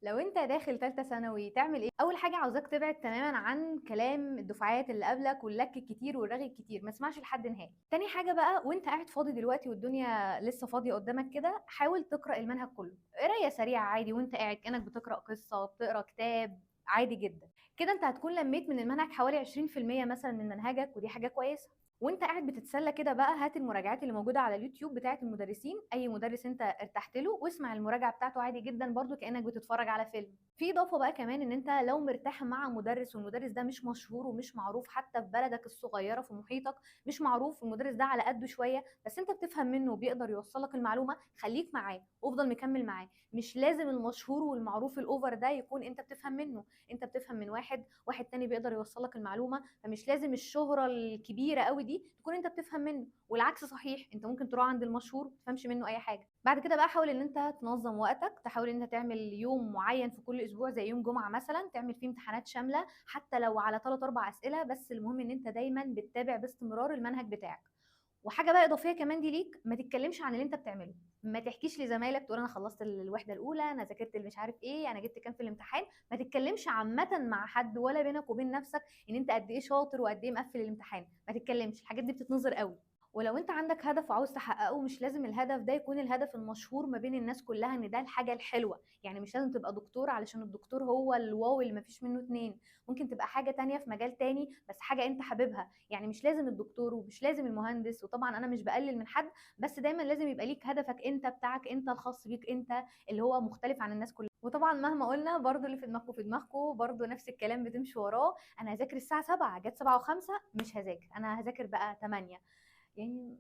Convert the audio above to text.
لو انت داخل تالتة ثانوي تعمل ايه؟ اول حاجه عاوزاك تبعد تماما عن كلام الدفعات اللي قبلك واللك الكتير والرغي الكتير، ما تسمعش لحد نهائي. تاني حاجه بقى، وانت قاعد فاضي دلوقتي والدنيا لسه فاضيه قدامك كده، حاول تقرا المنهج كله قرايه سريعه عادي، وانت قاعد كانك بتقرا قصه، بتقرا كتاب عادي جدا. كده انت هتكون لميت من المنهج حوالي 20% مثلا من منهجك، ودي حاجه كويسه. وانت قاعد بتتسلى كده بقى، هات المراجعات اللي موجوده على اليوتيوب بتاعه المدرسين، اي مدرس انت ارتحت له، واسمع المراجعه بتاعته عادي جدا برضو كانك بتتفرج على فيلم. في اضافه بقى كمان، ان انت لو مرتاح مع مدرس والمدرس ده مش مشهور ومش معروف حتى في بلدك الصغيره في محيطك، مش معروف، المدرس ده على قده شويه بس انت بتفهم منه وبيقدر يوصل لك المعلومه، خليك معاه وافضل مكمل معاه. مش لازم المشهور والمعروف الاوفر ده يكون انت بتفهم منه، انت بتفهم من واحد تاني بيقدر يوصل لك المعلومه، فمش لازم الشهره الكبيره قوي دي تكون انت بتفهم منه. والعكس صحيح، انت ممكن تروح عند المشهور ما تفهمش منه اي حاجه. بعد كده بقى حاول ان انت تنظم وقتك، تحاول ان انت تعمل يوم معين في كل اسبوع زي يوم جمعه مثلا تعمل فيه امتحانات شامله، حتى لو على 3 4 اسئله بس، المهم ان انت دايما بتتابع باستمرار المنهج بتاعك. وحاجه بقى اضافيه كمان دي ليك، ما تتكلمش عن اللي انت بتعمله، ما تحكيش لزمايلك تقول انا خلصت الوحده الاولى، انا ذاكرت اللي مش عارف ايه، انا جبت كام في الامتحان. ما تتكلمش عامه مع حد ولا بينك وبين نفسك ان انت قد ايه شاطر وقد ايه مقفل الامتحان، ما تتكلمش، الحاجات دي بتتنظر قوي. ولو انت عندك هدف وعاوز تحققه، مش لازم الهدف ده يكون الهدف المشهور ما بين الناس كلها ان ده الحاجه الحلوه، يعني مش لازم تبقى دكتور علشان الدكتور هو الواو اللي ما فيش منه اتنين. ممكن تبقى حاجه تانية في مجال تاني بس حاجه انت حاببها، يعني مش لازم الدكتور ومش لازم المهندس. وطبعا انا مش بقلل من حد، بس دايما لازم يبقى ليك هدفك انت بتاعك انت الخاص بيك انت، اللي هو مختلف عن الناس كلها. وطبعا مهما قلنا برضو اللي في دماغكم في دماغكم، برضو نفس الكلام بتمشي وراه. انا هذاكر الساعه 7، جت 7 و5 مش هذاكر، انا هذاكر بقى 8 يعني.